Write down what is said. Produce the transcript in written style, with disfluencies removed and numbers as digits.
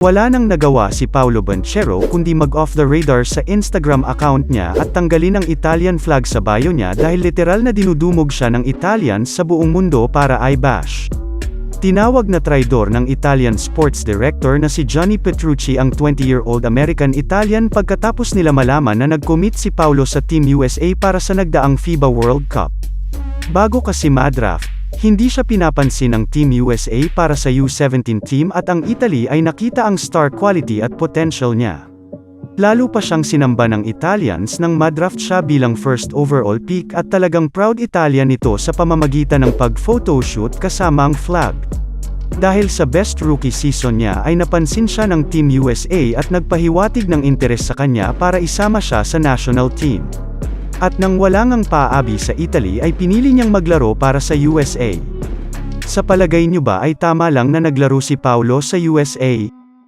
Wala nang nagawa si Paolo Banchero kundi mag-off the radar sa Instagram account niya at tanggalin ang Italian flag sa bio niya dahil literal na dinudumog siya ng Italians sa buong mundo para i-bash. Tinawag na traidor ng Italian sports director na si Gianni Petrucci ang 20-year-old American-Italian pagkatapos nila malaman na nag-commit si Paolo sa Team USA para sa nagdaang FIBA World Cup. Bago kasi madraft, hindi siya pinapansin ng Team USA para sa U17 team at ang Italy ay nakita ang star quality at potential niya. Lalo pa siyang sinamba ng Italians nang madraft siya bilang first overall pick at talagang proud Italian ito sa pamamagitan ng pag-photoshoot kasama ang flag. Dahil sa best rookie season niya ay napansin siya ng Team USA at nagpahiwatig ng interes sa kanya para isama siya sa national team. At nang wala ngang paabi sa Italy ay pinili niyang maglaro para sa USA. Sa palagay niyo ba ay tama lang na naglaro si Paolo sa USA?